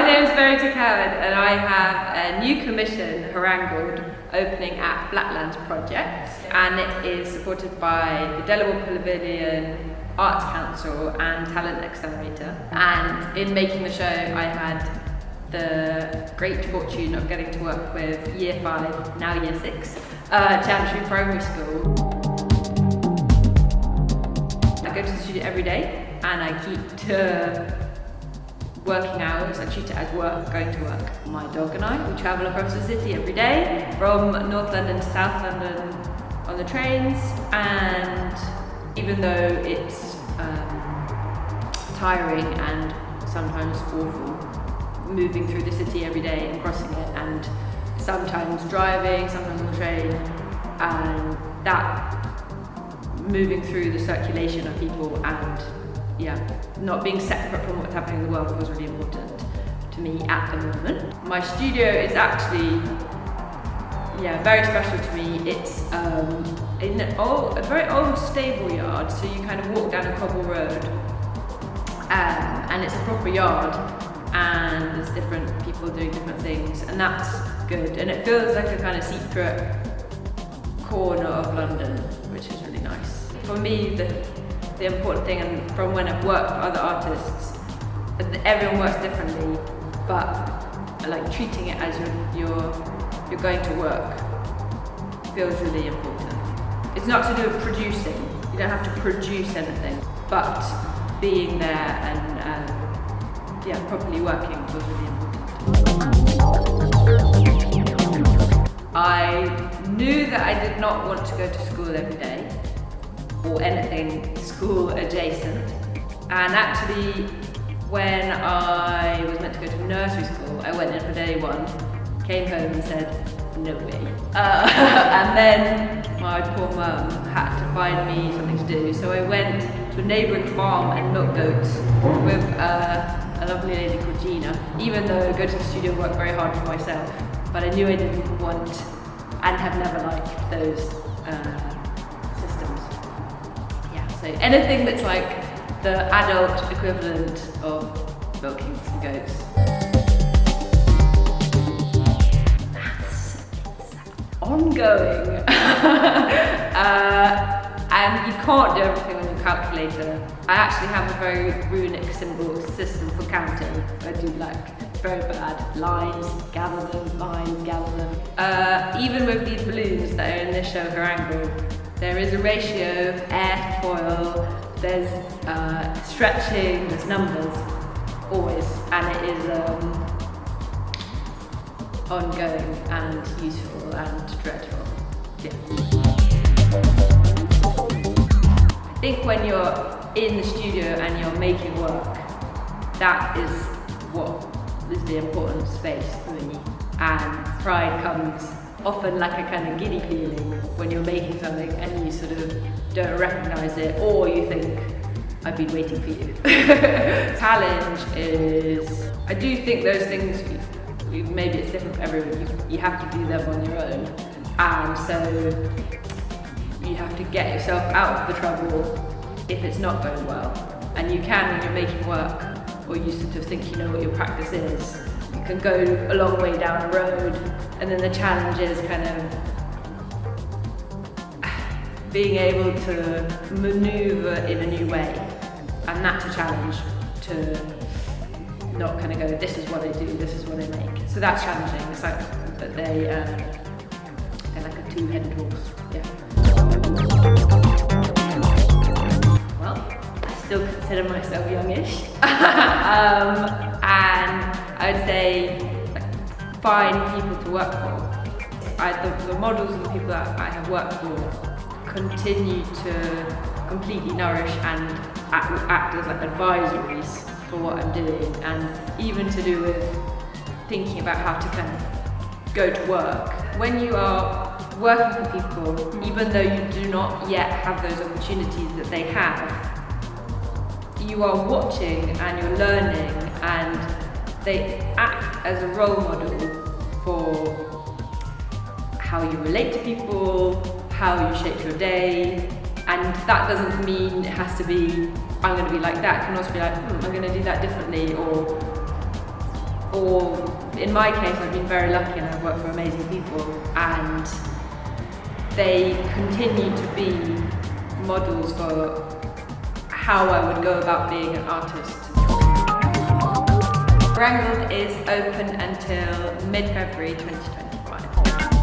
name is Verity and I have a new commission, Harangled, opening at Flatlands Project, and it is supported by the DLWP Pavilion, Arts Council and Talent Accelerator. And in making the show, I had the great fortune of getting to work with Year 5, now Year 6, Chantry Primary School. I go to the studio every day and I keep to working hours. I treat it as work, going to work. My dog and I, we travel across the city every day, from North London to South London on the trains, and even though it's tiring and sometimes awful, moving through the city every day and crossing it, and sometimes driving, sometimes on the train, and that moving through the circulation of people and not being separate from what's happening in the world was really important to me at the moment. My studio is actually very special to me. It's in a very old stable yard, so you kind of walk down a cobble road, and it's a proper yard, and there's different people doing different things, and that's good. And it feels like a kind of secret corner of London, which is really nice. For me, the important thing, and from when I've worked with other artists, everyone works differently, but like treating it as you're going to work feels really important. It's not to do with producing, you don't have to produce anything, but being there and properly working was really important. I knew that I did not want to go to school every day, or anything school adjacent, and actually when I was meant to go to nursery school, I went in for day one, came home and said no way, and then my poor mum had to find me something to do, so I went to a neighbouring farm and milked goats with a lovely lady called Gina, even though I go to the studio and work very hard for myself, but I knew I didn't want and have never liked those systems. So anything that's like the adult equivalent of milking some goats. That's ongoing. And you can't do everything on your calculator. I actually have a very runic symbol system for counting. I do very bad lines, gather them, lines, gather them. Even with these balloons that are in this show, Harangled, there is a ratio of air to foil, there's stretching, there's numbers, always, and it is ongoing and useful and dreadful. I think when you're in the studio and you're making work, that is what is the important space for me, and pride comes often like a kind of giddy feeling when you're making something and you sort of don't recognise it, or you think, I've been waiting for you. Challenge is, I do think those things, maybe it's different for everyone, you have to do them on your own, and so you have to get yourself out of the trouble if it's not going well, and you can when you're making work, or you sort of think you know what your practice is. You can go a long way down a road, and then the challenge is kind of being able to manoeuvre in a new way, and that's a challenge, to not kind of go, this is what I do, this is what I make. So that's challenging. It's like that they're like a two-headed horse. Well, I still consider myself youngish, and I'd say find people to work for. The models and the people that I have worked for continue to completely nourish and act as like advisories for what I'm doing, and even to do with thinking about how to kind of go to work. When you are working for people, even though you do not yet have those opportunities that they have, you are watching and you're learning, and they act as a role model for how you relate to people, how you shape your day, and that doesn't mean it has to be, I'm going to be like that. It can also be like, I'm going to do that differently, or or in my case, I've been very lucky and I've worked for amazing people, and they continue to be models for how I would go about being an artist. Wrangled is open until mid-February 2025.